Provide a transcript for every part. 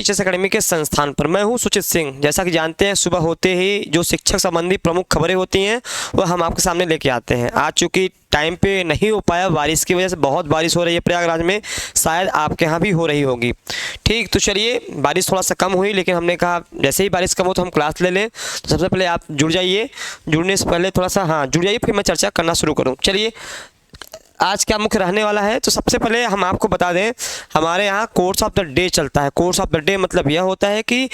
Teachers academy के संस्थान पर मैं हूं सुचित सिंह। जैसा कि जानते हैं, सुबह होते ही जो शिक्षक संबंधी प्रमुख खबरें होती हैं वो हम आपके सामने लेके आते हैं। आज चूँकि टाइम पे नहीं हो पाया, बारिश की वजह से, बहुत बारिश हो रही है प्रयागराज में, शायद आपके यहाँ भी हो रही होगी। ठीक, तो चलिए, बारिश थोड़ा सा कम हुई, लेकिन हमने कहा जैसे ही बारिश कम हो तो हम क्लास ले लें। तो सबसे पहले आप जुड़ जाइए। जुड़ने से पहले थोड़ा सा जुड़ जाइए, फिर मैं चर्चा करना शुरू करूँ। चलिए, आज क्या मुख्य रहने वाला है, तो सबसे पहले हम आपको बता दें, हमारे यहाँ कोर्स ऑफ द डे चलता है। कोर्स ऑफ द डे मतलब यह होता है कि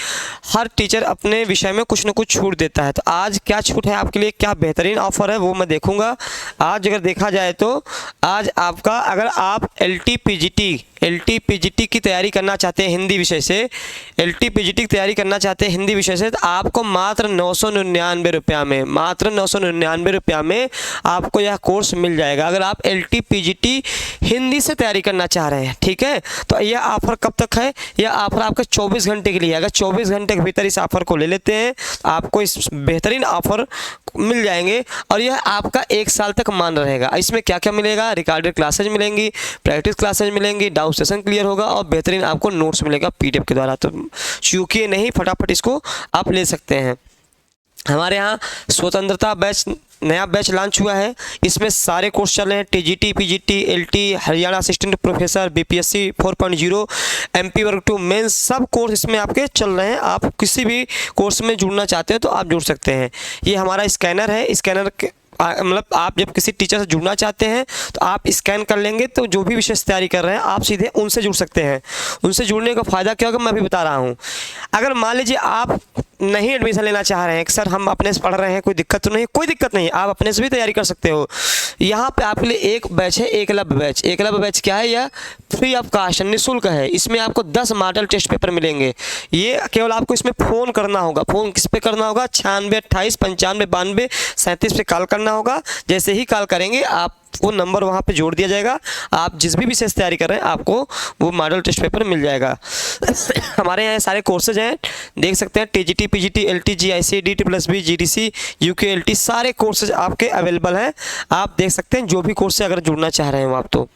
हर टीचर अपने विषय में कुछ न कुछ छूट देता है। तो आज क्या छूट है आपके लिए, क्या बेहतरीन ऑफर है, वो मैं देखूंगा। आज अगर देखा जाए तो आज आपका, अगर आप LT PGT की तैयारी करना चाहते हैं हिंदी विषय से, LT PGT की तैयारी करना चाहते हैं हिंदी विषय से, तो आपको मात्र 999 रुपया में, मात्र 999 रुपया में आपको यह कोर्स मिल जाएगा। अगर आप LT PGT हिंदी से तैयारी करना चाह रहे हैं, ठीक है, तो यह ऑफर कब तक है? यह ऑफर आपका 24 घंटे के लिए। अगर 24 घंटे के भीतर इस ऑफर को ले लेते हैं तो आपको इस बेहतरीन ऑफर मिल जाएंगे और यह आपका 1 साल तक मान रहेगा। इसमें क्या क्या मिलेगा? रिकॉर्डेड क्लासेज मिलेंगी, प्रैक्टिस क्लासेज मिलेंगी, डाउट सेशन क्लियर होगा और बेहतरीन आपको नोट्स मिलेगा PDF के द्वारा। तो चूकिए नहीं, फटाफट इसको आप ले सकते हैं। हमारे यहाँ स्वतंत्रता बैच, नया बैच लॉन्च हुआ है। इसमें सारे कोर्स चल रहे हैं, TGT PGT LT, Haryana assistant professor, BPSC 4.0, MP वर्ग 2 मेंस, सब कोर्स इसमें आपके चल रहे हैं। आप किसी भी कोर्स में जुड़ना चाहते हैं तो आप जुड़ सकते हैं। ये हमारा स्कैनर है। स्कैनर के मतलब आप जब किसी टीचर से जुड़ना चाहते हैं तो आप स्कैन कर लेंगे तो जो भी विषय तैयारी कर रहे हैं आप सीधे उनसे जुड़ सकते हैं। उनसे जुड़ने का फ़ायदा क्या होगा मैं अभी बता रहा हूँ। अगर मान लीजिए आप नहीं एडमिशन लेना चाह रहे हैं कि सर हम अपने से पढ़ रहे हैं, कोई दिक्कत तो नहीं, कोई दिक्कत नहीं, आप अपने से भी तैयारी कर सकते हो। यहाँ पे आपके लिए एक बैच है, एकलव्य बैच। एकलव्य बैच क्या है? यह फ्री ऑफ कास्ट, निःशुल्क है। इसमें आपको 10 मॉडल टेस्ट पेपर मिलेंगे। ये केवल आपको इसमें फ़ोन करना होगा। फ़ोन किस पे करना होगा? 96 28 95 92 37 पे कॉल करना होगा। जैसे ही कॉल करेंगे आप वो नंबर वहाँ पे जोड़ दिया जाएगा। आप जिस भी विषय तैयारी कर रहे हैं आपको वो मॉडल टेस्ट पेपर मिल जाएगा। हमारे यहाँ सारे कोर्सेज हैं, देख सकते हैं। TGT PGT LT GIC DSSB GDC UK LT सारे कोर्सेज आपके अवेलेबल हैं। आप देख सकते हैं जो भी कोर्स से अगर जुड़ना चाह रहे हो आप तो।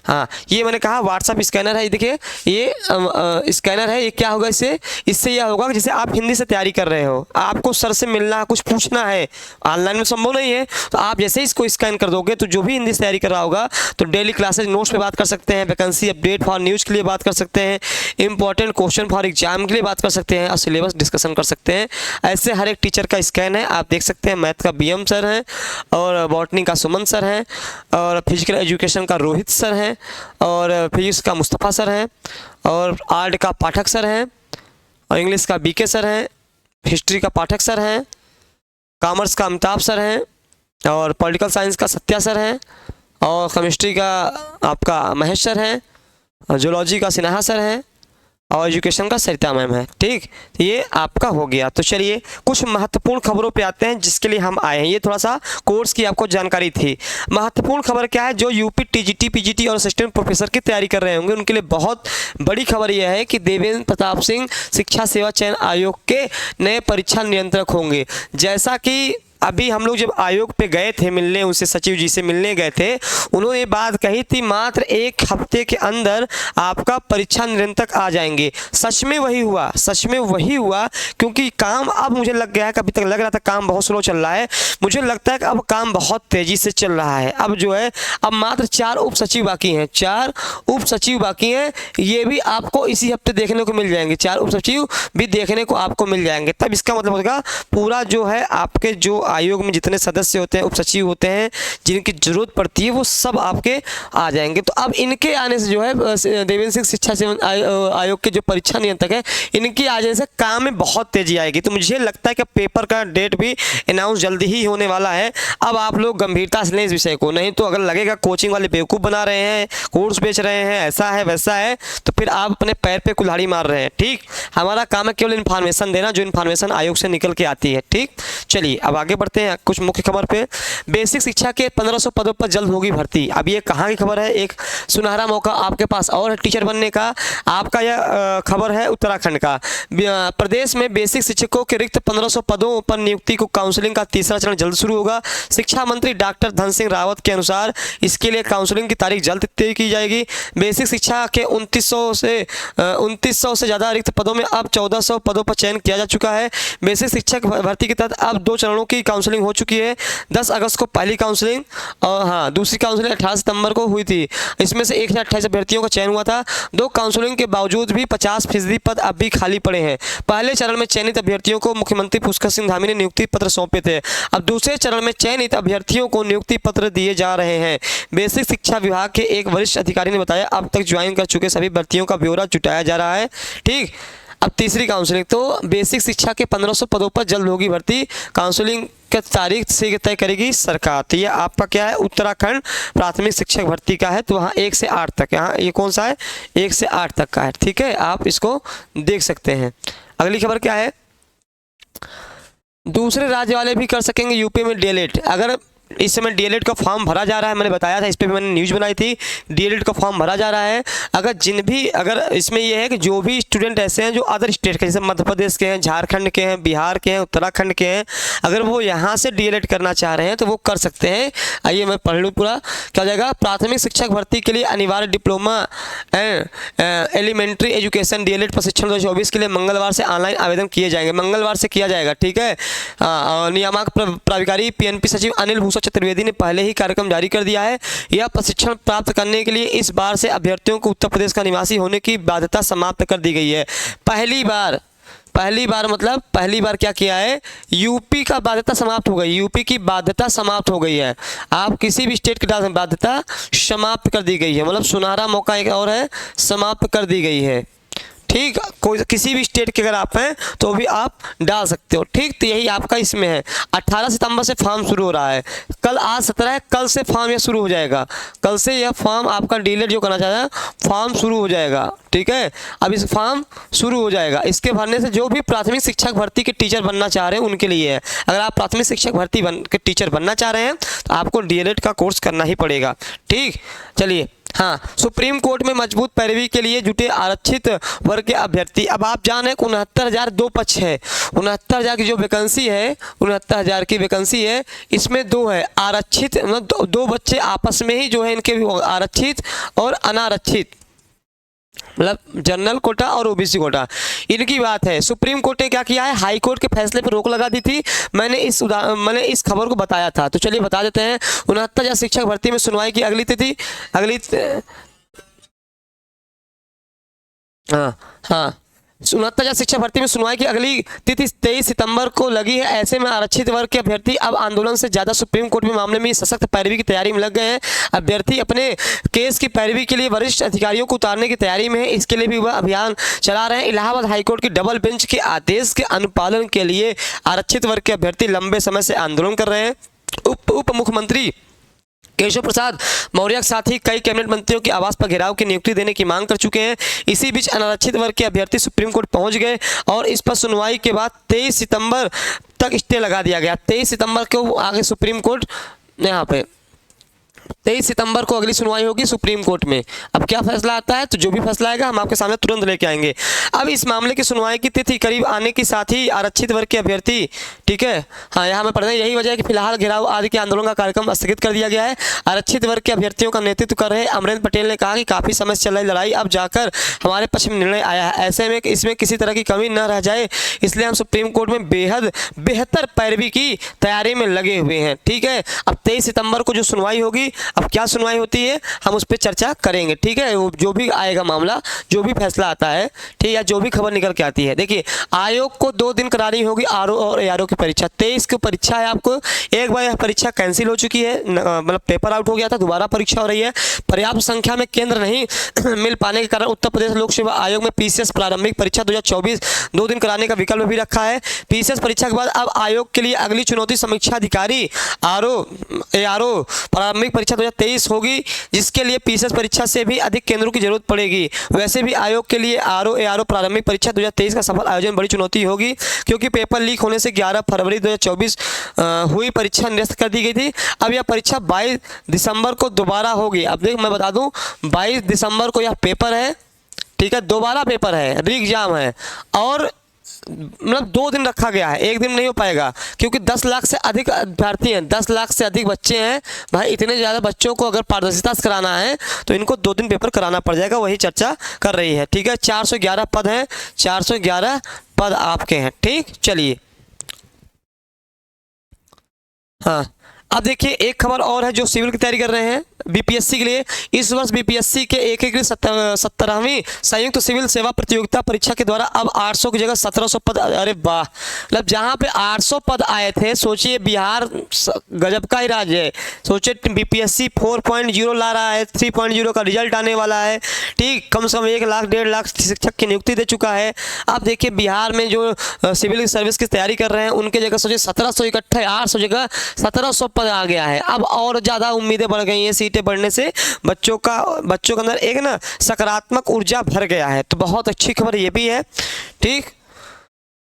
हाँ, ये मैंने कहा व्हाट्सअप स्कैनर है। ये देखिए, ये स्कैनर है। ये क्या होगा इससे यह होगा कि जैसे आप हिंदी से तैयारी कर रहे हो, आपको सर से मिलना, कुछ पूछना है, ऑनलाइन में संभव नहीं है, तो आप जैसे ही इसको स्कैन कर दोगे तो जो भी हिंदी से तैयारी कर रहा होगा तो डेली क्लासेज नोट्स पे बात कर सकते हैं, वैकेंसी अपडेट फॉर न्यूज़ के लिए बात कर सकते हैं, इंपॉर्टेंट क्वेश्चन फॉर एग्जाम के लिए बात कर सकते हैं और सिलेबस डिस्कशन कर सकते हैं। ऐसे हर एक टीचर का स्कैन है। आप देख सकते हैं मैथ का BM सर हैं और बॉटनी का सुमन सर हैं और फिजिकल एजुकेशन का रोहित सर हैं और फिजिक्स का मुस्तफ़ा सर हैं और आर्ट का पाठक सर हैं और इंग्लिश का BK सर हैं, हिस्ट्री का पाठक सर हैं, कॉमर्स का अमिताभ सर हैं और पॉलिटिकल साइंस का सत्या सर हैं और केमिस्ट्री का आपका महेश सर हैं और जूलॉजी का सिन्हा सर हैं और एजुकेशन का सरिता मैम है। ठीक, ये आपका हो गया। तो चलिए कुछ महत्वपूर्ण खबरों पे आते हैं जिसके लिए हम आए हैं। ये थोड़ा सा कोर्स की आपको जानकारी थी। महत्वपूर्ण खबर क्या है? जो UP TGT PGT और असिस्टेंट प्रोफेसर की तैयारी कर रहे होंगे उनके लिए बहुत बड़ी खबर यह है कि देवेंद्र प्रताप सिंह शिक्षा सेवा चयन आयोग के नए परीक्षा नियंत्रक होंगे। जैसा कि अभी हम लोग जब आयोग पे गए थे मिलने, उनसे सचिव जी से मिलने गए थे, उन्होंने ये बात कही थी मात्र 1 हफ्ते के अंदर आपका परीक्षा नियंत्रक आ जाएंगे। सच में वही हुआ, सच में वही हुआ, क्योंकि काम अब मुझे लग गया है कि अभी तक लग रहा था काम बहुत स्लो चल रहा है, मुझे लगता है कि अब काम बहुत तेज़ी से चल रहा है। अब जो है अब मात्र 4 उप सचिव बाकी हैं, 4 उप सचिव बाकी हैं। ये भी आपको इसी हफ्ते देखने को मिल जाएंगे। 4 उप सचिव भी देखने को आपको मिल जाएंगे। तब इसका मतलब होगा पूरा जो है आपके जो आयोग में जितने सदस्य होते हैं, उप सचिव होते हैं, जिनकी जरूरत पड़ती है वो सब आपके आ जाएंगे। तो अब इनके आने से जो है देवेंद्र सिंह शिक्षा सेवन आयोग के जो परीक्षा नियंत्रक है, इनके आ जाने से काम में बहुत तेजी आएगी। तो मुझे लगता है कि पेपर का डेट भी अनाउंस जल्दी ही होने वाला है। अब आप लोग गंभीरता से लें इस विषय को, नहीं तो अगर लगेगा कोचिंग वाले बेवकूफ़ बना रहे हैं, कोर्स बेच रहे हैं, ऐसा है वैसा है, तो फिर आप अपने पैर पे कुल्हाड़ी मार रहे हैं। ठीक, हमारा काम है केवल इन्फॉर्मेशन देना, जो इन्फॉर्मेशन आयोग से निकल के आती है। ठीक, चलिए अब आगे पढ़ते हैं कुछ मुख्य खबर पे। बेसिक शिक्षा के 1500 पदों पर जल्द होगी भर्ती। अब ये कहाँ की खबर है? एक सुनहरा मौका आपके पास और है टीचर बनने का। आपका यह खबर है उत्तराखंड का। प्रदेश में बेसिक शिक्षकों के रिक्त 1500 पदों पर नियुक्ति को काउंसलिंग का तीसरा चरण जल्द शुरू होगा। शिक्षा मंत्री डॉक्टर धन सिंह रावत के अनुसार इसके लिए काउंसलिंग की तारीख जल्द तय की जाएगी। बेसिक शिक्षा के 2900 से ज़्यादा रिक्त पदों में अब 1400 पदों पर चयन किया जा चुका है। बेसिक शिक्षक भर्ती के तहत अब 2 चरणों की काउंसलिंग हो चुकी है। 10 अगस्त को पहली काउंसलिंग और दूसरी काउंसलिंग 18 सितंबर को हुई थी। इसमें से 1028 अभ्यर्थियों का चयन हुआ था। 2 काउंसलिंग के बावजूद भी 50% पद अब भी खाली पड़े हैं। पहले चरण में चयनित अभ्यर्थियों को मुख्यमंत्री पुष्कर सिंह धामी ने नियुक्ति पत्र सौंपे थे। अब दूसरे चरण में चयनित अभ्यर्थियों को नियुक्ति पत्र दिए जा रहे हैं। बेसिक शिक्षा विभाग के एक वरिष्ठ अधिकारी ने बताया, अब तक ज्वाइन कर चुके सभी भर्तियों का ब्यौरा जुटाया जा रहा है। ठीक, अब तीसरी काउंसलिंग, तो बेसिक शिक्षा के 1500 पदों पर जल्द होगी भर्ती। काउंसलिंग की तारीख से तय करेगी सरकार। तो ये आपका क्या है? उत्तराखंड प्राथमिक शिक्षक भर्ती का है। तो वहाँ 1 से 8 तक, यहाँ ये कौन सा है? 1 से 8 तक का है। ठीक है, आप इसको देख सकते हैं। अगली खबर क्या है? दूसरे राज्य वाले भी कर सकेंगे यूपी में डीएलएड। अगर इस समय डीएलएड का फॉर्म भरा जा रहा है, मैंने बताया था, इस पर भी मैंने न्यूज़ बनाई थी। डीएलएड का फॉर्म भरा जा रहा है। अगर इसमें यह है कि जो भी स्टूडेंट ऐसे हैं जो अदर स्टेट के, जैसे मध्य प्रदेश के हैं, झारखंड के हैं, बिहार के हैं, उत्तराखंड के हैं, अगर वो यहाँ से डीएलएड करना चाह रहे हैं तो वो कर सकते हैं। आइए मैं पढ़ लूँ पूरा। क्या हो जाएगा? प्राथमिक शिक्षक भर्ती के लिए अनिवार्य डिप्लोमा एलिमेंट्री एजुकेशन डीएलएड प्रशिक्षण 2024 के लिए मंगलवार से ऑनलाइन आवेदन किए जाएंगे। मंगलवार से किया जाएगा। ठीक है, नियामक प्राधिकारी पीएनपी सचिव अनिल भूषण चतुर्वेदी ने पहले ही कार्यक्रम जारी कर दिया है। यह प्रशिक्षण प्राप्त करने के लिए इस बार से अभ्यर्थियों को उत्तर प्रदेश का निवासी होने की बाध्यता समाप्त कर दी गई है। पहली बार मतलब पहली बार क्या किया है? यूपी का बाध्यता समाप्त हो गई। यूपी की बाध्यता समाप्त हो गई है। आप किसी भी स्टेट की बाध्यता समाप्त कर दी गई है। मतलब सुनहरा मौका एक और है, समाप्त कर दी गई है। ठीक, कोई किसी भी स्टेट के अगर आप हैं तो भी आप डाल सकते हो। ठीक, तो यही आपका इसमें है। 18 सितंबर से फॉर्म शुरू हो रहा है। कल आज 17 है, कल से फॉर्म यह शुरू हो जाएगा। कल से यह फॉर्म आपका डीएलएड जो करना चाहता है फॉर्म शुरू हो जाएगा। ठीक है, अब इस फॉर्म शुरू हो जाएगा। इसके भरने से जो भी प्राथमिक शिक्षक भर्ती के टीचर बनना चाह रहे हैं उनके लिए है। अगर आप प्राथमिक शिक्षक भर्ती के टीचर बनना चाह रहे हैं तो आपको डीएलएड का कोर्स करना ही पड़ेगा। ठीक, चलिए। हाँ, सुप्रीम कोर्ट में मजबूत पैरवी के लिए जुटे आरक्षित वर्ग के अभ्यर्थी। अब आप जाने 69,000 दो पक्ष है। 69,000 की जो वैकेंसी है, 69,000 की वैकेंसी है, इसमें 2 है आरक्षित, मतलब 2 बच्चे आपस में ही जो है इनके आरक्षित और अनारक्षित, मतलब जनरल कोटा और ओबीसी कोटा, इनकी बात है। सुप्रीम कोर्ट ने क्या किया है? हाई कोर्ट के फैसले पर रोक लगा दी थी। मैंने इस खबर को बताया था, तो चलिए बता देते हैं। 69,000 शिक्षक भर्ती में सुनवाई की अगली तिथि हाँ 69,000 शिक्षक भर्ती में सुनवाई की अगली तिथि 23 सितंबर को लगी है। ऐसे में आरक्षित वर्ग के अभ्यर्थी अब आंदोलन से ज्यादा सुप्रीम कोर्ट में मामले में सशक्त पैरवी की तैयारी में लग गए हैं। अभ्यर्थी अपने केस की पैरवी के लिए वरिष्ठ अधिकारियों को उतारने की तैयारी में है। इसके लिए भी वह अभियान चला रहे हैं। इलाहाबाद हाईकोर्ट की डबल बेंच के आदेश के अनुपालन के लिए आरक्षित वर्ग के अभ्यर्थी लंबे समय से आंदोलन कर रहे हैं। उप मुख्यमंत्री केशव प्रसाद मौर्य के साथ ही कई कैबिनेट मंत्रियों के आवास पर घेराव की नियुक्ति देने की मांग कर चुके हैं। इसी बीच अनारक्षित वर्ग के अभ्यर्थी सुप्रीम कोर्ट पहुंच गए और इस पर सुनवाई के बाद 23 सितंबर तक स्टे लगा दिया गया। 23 सितंबर को आगे सुप्रीम कोर्ट यहाँ पे 23 सितंबर को अगली सुनवाई होगी सुप्रीम कोर्ट में। अब क्या फैसला आता है, तो जो भी फैसला आएगा हम आपके सामने तुरंत लेके आएंगे। अब इस मामले की सुनवाई की तिथि करीब आने के साथ ही आरक्षित वर्ग के अभ्यर्थी, ठीक है, हाँ यहाँ में पढ़ रहे हैं, यही वजह है कि फिलहाल घेराव आदि के आंदोलन का कार्यक्रम स्थगित कर दिया गया है। आरक्षित वर्ग के अभ्यर्थियों का नेतृत्व कर रहे अमरेंद्र पटेल ने कहा कि काफ़ी समय से चल रही लड़ाई अब जाकर हमारे पक्ष में निर्णय आया है। ऐसे में इसमें किसी तरह की कमी न रह जाए, इसलिए हम सुप्रीम कोर्ट में बेहतर पैरवी की तैयारी में लगे हुए हैं। ठीक है, अब 23 सितंबर को जो सुनवाई होगी, अब क्या सुनवाई होती है हम उस पर चर्चा करेंगे। ठीक है, वो जो भी आएगा मामला, जो भी फैसला आता है, ठीक है, या जो भी खबर निकल के आती है। देखिए, आयोग को 2 दिन करानी होगी आरओ और एआरओ की परीक्षा। 23 की परीक्षा है आपको। एक बार यह परीक्षा कैंसिल हो चुकी है, मतलब पेपर आउट हो गया था, दोबारा परीक्षा हो रही है। पर्याप्त संख्या में केंद्र नहीं मिल पाने के कारण उत्तर प्रदेश लोक सेवा आयोग में पीसीएस प्रारंभिक परीक्षा 2024 2 दिन कराने का विकल्प भी रखा है। पीसीएस परीक्षा के बाद अब आयोग के लिए अगली चुनौती समीक्षा अधिकारी आरओ एआरओ प्रारंभिक परीक्षा 2023 होगी, जिसके लिए पीसीएस परीक्षा से भी अधिक केंद्रों की जरूरत पड़ेगी। वैसे भी आयोग के लिए आरओ एआरओ प्रारंभिक परीक्षा 2023 का सफल आयोजन बड़ी चुनौती होगी, क्योंकि पेपर लीक होने से 11 फरवरी 2024 हुई परीक्षा निरस्त कर दी गई थी। अब यह परीक्षा 22 दिसंबर को दोबारा होगी। अब देख मैं बता दूं 22 दिसंबर को यह पेपर है, ठीक है, दोबारा पेपर है, री एग्जाम है, और मतलब 2 दिन रखा गया है, एक दिन नहीं हो पाएगा क्योंकि 10 लाख से अधिक अभ्यर्थी हैं, 10 लाख से अधिक बच्चे हैं भाई। इतने ज़्यादा बच्चों को अगर पारदर्शिता से कराना है तो इनको 2 दिन पेपर कराना पड़ जाएगा, वही चर्चा कर रही है, ठीक है। 411 पद हैं, 411 पद आपके हैं, ठीक। चलिए हाँ, अब देखिए एक खबर और है जो सिविल की तैयारी कर रहे हैं बीपीएससी के लिए। इस वर्ष बीपीएससी के एकीकृत 17वीं संयुक्त सिविल सेवा प्रतियोगिता परीक्षा के द्वारा अब 800 की जगह 1700 पद, अरे वाह, मतलब जहां पे 800 पद आए थे, सोचिए बिहार गजब का ही राज्य है। सोचिए बीपीएससी 4.0 ला रहा है, 3.0 का रिजल्ट आने वाला है, ठीक। कम से कम 1 लाख 1.5 लाख शिक्षक की नियुक्ति दे चुका है। अब देखिए बिहार में जो सिविल सर्विस की तैयारी कर रहे हैं उनके जगह सोचिए 1700 इकट्ठे 800 जगह 1700 पद आ गया है। अब और ज़्यादा उम्मीदें बढ़ गई हैं, सीटें बढ़ने से बच्चों के अंदर एक ना सकारात्मक ऊर्जा भर गया है, तो बहुत अच्छी खबर ये भी है, ठीक।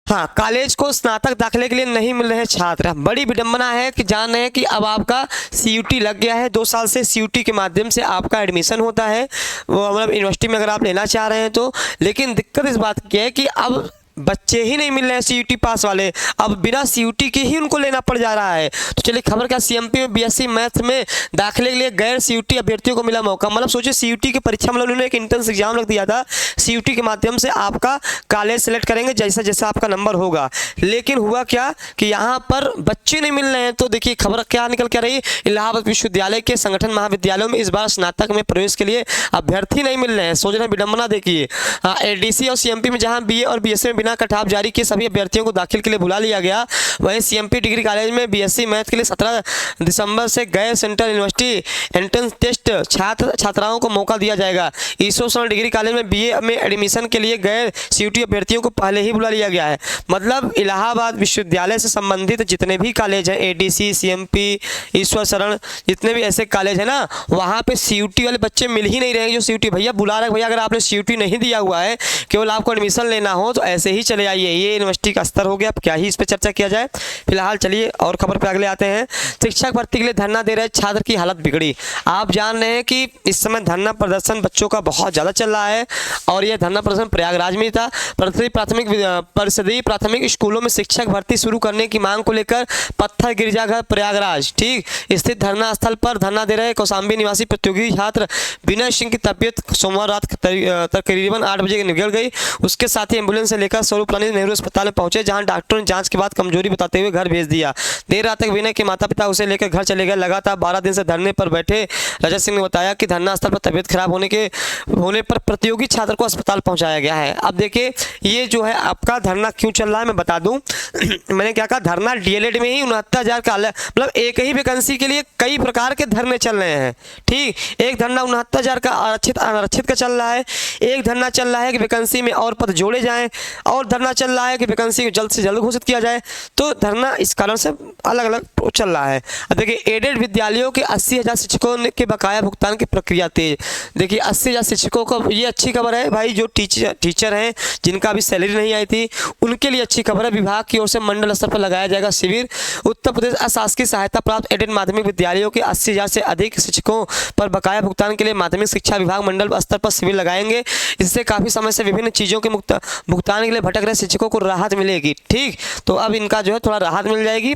हाँ, कॉलेज को स्नातक दाखिले के लिए नहीं मिल रहे छात्र, बड़ी विडंबना है कि जान रहे हैं कि अब आपका सीयूटी लग गया है। 2 साल से सीयूटी के माध्यम से आपका एडमिशन होता है, वो मतलब यूनिवर्सिटी में अगर आप लेना चाह रहे हैं तो। लेकिन दिक्कत इस बात की है कि अब बच्चे ही नहीं मिल रहे हैं सीयूटी पास वाले, अब बिना सीयूटी के ही उनको लेना पड़ जा रहा है। तो चलिए खबर क्या, सीएमपी में बीएससी मैथ में दाखिले के लिए गैर सीयूटी अभ्यर्थियों को मिला मौका। मतलब सोचिए सीयूटी की परीक्षा मतलब उन्होंने एक इंट्रेंस एग्जाम रख दिया था, सीयूटी के माध्यम से आपका कॉलेज सेलेक्ट करेंगे जैसा जैसा आपका नंबर होगा। लेकिन हुआ क्या कि यहाँ पर बच्चे नहीं मिल रहे हैं। तो देखिए खबर क्या निकल के रही, इलाहाबाद विश्वविद्यालय के संगठन महाविद्यालयों में इस बार स्नातक में प्रवेश के लिए अभ्यर्थी नहीं मिल रहे हैं। सोच रहे हैं विडंबना, देखिए हाँ, एडीसी और सीएमपी में जहाँ बीए और बीएससी में कटाव जारी किए सभी अभ्यर्थियों को दाखिल के लिए बुला लिया गया। वहीं सीएमपी डिग्री कॉलेज में बीएससी मैथ के लिए 17 दिसंबर से गैर सेंट्रल यूनिवर्सिटी एंट्रेंस टेस्ट छात्राओं को मौका दिया जाएगा। ईश्वर डिग्री कॉलेज में बीए में एडमिशन के लिए गैर सीयूटी अभ्यर्थियों को पहले ही बुला लिया गया है। मतलब इलाहाबाद विश्वविद्यालय से संबंधित जितने भी कॉलेज हैं, एडीसी, सीएमपी, ईश्वर शरण, जितने भी ऐसे कॉलेज है ना, वहाँ पे सीयूटी वाले बच्चे मिल ही नहीं रहे जो सीयूटी भैया बुला रहे। भैया अगर आपने सीयूटी नहीं दिया हुआ है, केवल आपको एडमिशन लेना हो तो ऐसे ही चले आइए। ये यूनिवर्सिटी का स्तर हो गया, अब क्या ही इस पर चर्चा किया जाए। फिलहाल चलिए और खबर पे अगले आते हैं। शिक्षक भर्ती के लिए धरना दे रहे छात्र की हालत बिगड़ी। आप जान रहे हैं कि इस समय धरना प्रदर्शन बच्चों का बहुत ज़्यादा चल रहा है और यह धरना प्रदर्शन प्रयागराज में था। परिषदीय प्राथमिक स्कूलों में शिक्षक भर्ती शुरू करने की मांग को लेकर पत्थर गिरजाघर प्रयागराज ठीक स्थित धरना स्थल पर धरना दे रहे कौशाम्बी निवासी प्रतियोगी छात्र विनय सिंह की तबीयत सोमवार रात तकरीबन 8 बजे निकल गई। उसके साथ ही एम्बुलेंस से लेकर स्वरूप रानी नेहरू अस्पताल में पहुंचे, जहां डॉक्टरों ने जांच के बाद कमजोरी बताते हुए घर भेज दिया। देर रात तक विनय के माता पिता उसे लेकर घर चले गए। लगातार 12 दिन से धरने पर बैठे रजत सिंह ने बताया कि धरना स्थल पर तबीयत खराब होने पर प्रतियोगी छात्र को अस्पताल पहुंचाया गया है। अब देखिए ये जो है आपका धरना क्यों चल रहा है मैं बता दूं। मैंने क्या कहा, धरना डीएलएड में ही 69,000 का मतलब एक ही वैकेंसी के लिए कई प्रकार के धरने चल रहे हैं ठीक। एक धरना 69,000 का आरक्षित का चल रहा है, एक धरना चल रहा है कि वैकेंसी में और पद जोड़े जाएं, और धरना चल रहा है कि वैकेंसी को जल्द से जल्द घोषित किया जाए। तो धरना इस कारण से अलग अलग चल रहा है। अब देखिए एडेड विद्यालयों के 80,000 शिक्षकों के बकाया भुगतान की प्रक्रिया तेज। देखिए 80,000 शिक्षकों को ये अच्छी खबर है भाई, जो टीचर हैं जिनका अभी सैलरी नहीं आई थी उनके लिए अच्छी खबर है। विभाग की ओर से मंडल स्तर पर लगाया जाएगा शिविर। उत्तर प्रदेश अशासकीय सहायता प्राप्त एडेड माध्यमिक विद्यालयों के 80,000 से अधिक शिक्षकों पर बकाया भुगतान के लिए माध्यमिक शिक्षा विभाग मंडल स्तर पर शिविर लगाएंगे। इससे काफी समय से विभिन्न चीजों के भुगतान के लिए भटक रहे शिक्षकों को राहत मिलेगी ठीक। तो अब इनका जो है थोड़ा राहत मिल जाएगी।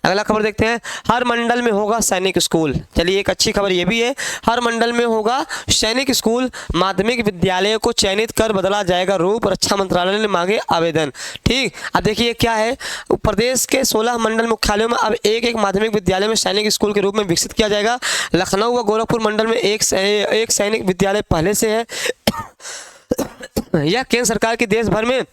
अगला खबर देखते हैं, हर मंडल में होगा सैनिक स्कूल। चलिए एक अच्छी खबर ये भी है, हर मंडल में होगा सैनिक स्कूल। माध्यमिक विद्यालयों को चयनित कर बदला जाएगा रूप, रक्षा मंत्रालय ने मांगे आवेदन ठीक। अब देखिए क्या है, प्रदेश के 16 मंडल मुख्यालयों में अब एक माध्यमिक विद्यालय में सैनिक स्कूल के रूप में विकसित किया जाएगा। लखनऊ व गोरखपुर मंडल में एक सैनिक विद्यालय पहले से है। यह केंद्र सरकार की देश भर में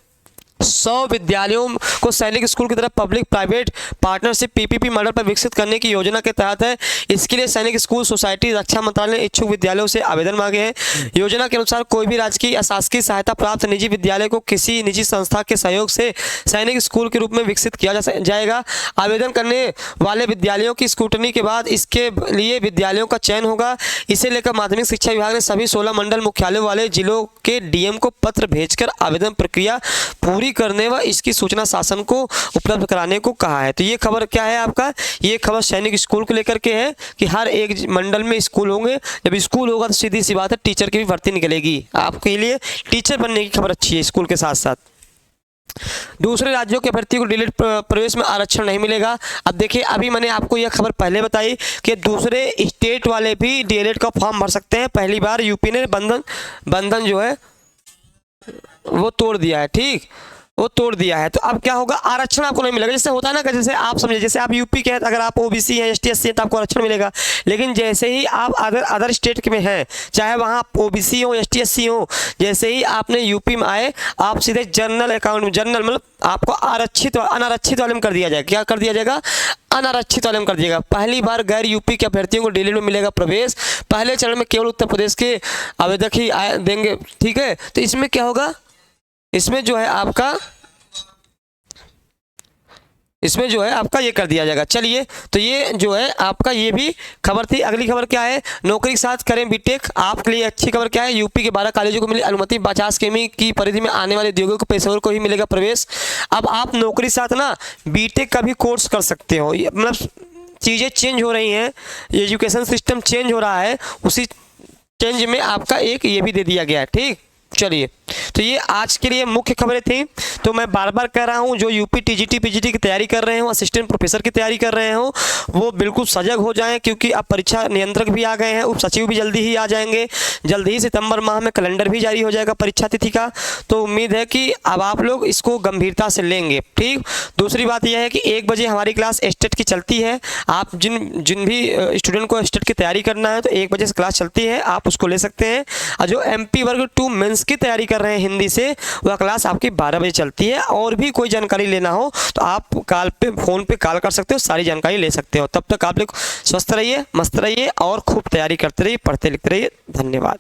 100 विद्यालयों को सैनिक स्कूल की तरफ public private partnership PPP model पर विकसित करने की योजना के तहत है। इसके लिए सैनिक स्कूल सोसाइटी रक्षा मंत्रालय ने इच्छुक विद्यालयों से आवेदन मांगे हैं। योजना के अनुसार कोई भी राजकीय या शासकीय सहायता प्राप्त निजी विद्यालय को किसी निजी संस्था के सहयोग से सैनिक स्कूल के रूप में विकसित किया जाएगा। आवेदन करने वाले विद्यालयों की स्क्रूटनी के बाद इसके लिए विद्यालयों का चयन होगा। इसे लेकर माध्यमिक शिक्षा विभाग ने सभी 16 मंडल मुख्यालयों वाले जिलों के डीएम को पत्र भेजकर आवेदन प्रक्रिया पूरी करने व इसकी सूचना शासन को उपलब्ध कराने को कहा है। तो ये खबर क्या है आपका, ये खबर सैनिक स्कूल को लेकर के है कि हर एक मंडल में स्कूल होंगे। जब स्कूल होगा तो सीधी सी बात है टीचर की भी भर्ती निकलेगी। आपके लिए टीचर बनने की खबर अच्छी है स्कूल के साथ साथ। दूसरे राज्यों के अभ्यर्थी को डीएलएड प्रवेश में आरक्षण नहीं मिलेगा। अब देखिए, अभी मैंने आपको यह खबर पहले बताई कि दूसरे स्टेट वाले भी डीएलएड का फॉर्म भर सकते हैं। पहली बार यूपी ने बंधन जो है वो तोड़ दिया है, ठीक, वो तोड़ दिया है। तो अब क्या होगा, आरक्षण आपको नहीं मिलेगा। जैसे होता है ना कि जैसे आप समझे, जैसे आप यूपी के हैं, अगर आप ओबीसी हैं, एसटी एससी हैं तो आपको आरक्षण मिलेगा। लेकिन जैसे ही आप अदर स्टेट के में हैं, चाहे वहाँ ओबीसी हो, एसटी एससी हो, जैसे ही आपने यूपी में आए, आप सीधे जनरल अकाउंट में, जनरल मतलब आपको अनारक्षित वाले में कर दिया जाएगा। क्या कर दिया जाएगा, अनारक्षित वाले में कर दिएगा। पहली बार गैर यूपी के अभ्यर्थियों को डीएलएड में मिलेगा प्रवेश। पहले चरण में केवल उत्तर प्रदेश के आवेदक ही देंगे, ठीक है। तो इसमें क्या होगा, इसमें जो है आपका ये कर दिया जाएगा। चलिए, तो ये जो है आपका ये भी खबर थी। अगली खबर क्या है, नौकरी के साथ करें बीटेक। आपके लिए अच्छी खबर क्या है, यूपी के 12 कॉलेजों को मिली अनुमति। 50 किमी की परिधि में आने वाले उद्योगों को पेशेवर को ही मिलेगा प्रवेश। अब आप नौकरी साथ ना बीटेक का भी कोर्स कर सकते हो। मतलब चीज़ें चेंज हो रही हैं, एजुकेशन सिस्टम चेंज हो रहा है, उसी चेंज में आपका एक ये भी दे दिया गया है, ठीक। चलिए, तो ये आज के लिए मुख्य खबरें थी। तो मैं बार बार कह रहा हूँ, जो यूपी टीजीटी पीजीटी की तैयारी कर रहे हो, असिस्टेंट प्रोफेसर की तैयारी कर रहे हो, वो बिल्कुल सजग हो जाएं, क्योंकि अब परीक्षा नियंत्रक भी आ गए हैं, उप सचिव भी जल्दी ही आ जाएंगे। जल्दी ही सितंबर माह में कैलेंडर भी जारी हो जाएगा परीक्षा तिथि का। तो उम्मीद है कि अब आप लोग इसको गंभीरता से लेंगे, ठीक। दूसरी बात यह है कि 1 बजे हमारी क्लास स्टेट की चलती है। आप जिन भी स्टूडेंट को स्टेट की तैयारी करना है तो 1 बजे से क्लास चलती है, आप उसको ले सकते हैं। और जो MP वर्ग 2 मेंस की तैयारी कर रहे हैं हिंदी से, वह क्लास आपकी 12 बजे चलती है। और भी कोई जानकारी लेना हो तो आप फ़ोन पे कॉल कर सकते हो, सारी जानकारी ले सकते हो। तब तक आप लोग स्वस्थ रहिए, मस्त रहिए और खूब तैयारी करते रहिए, पढ़ते लिखते रहिए। धन्यवाद।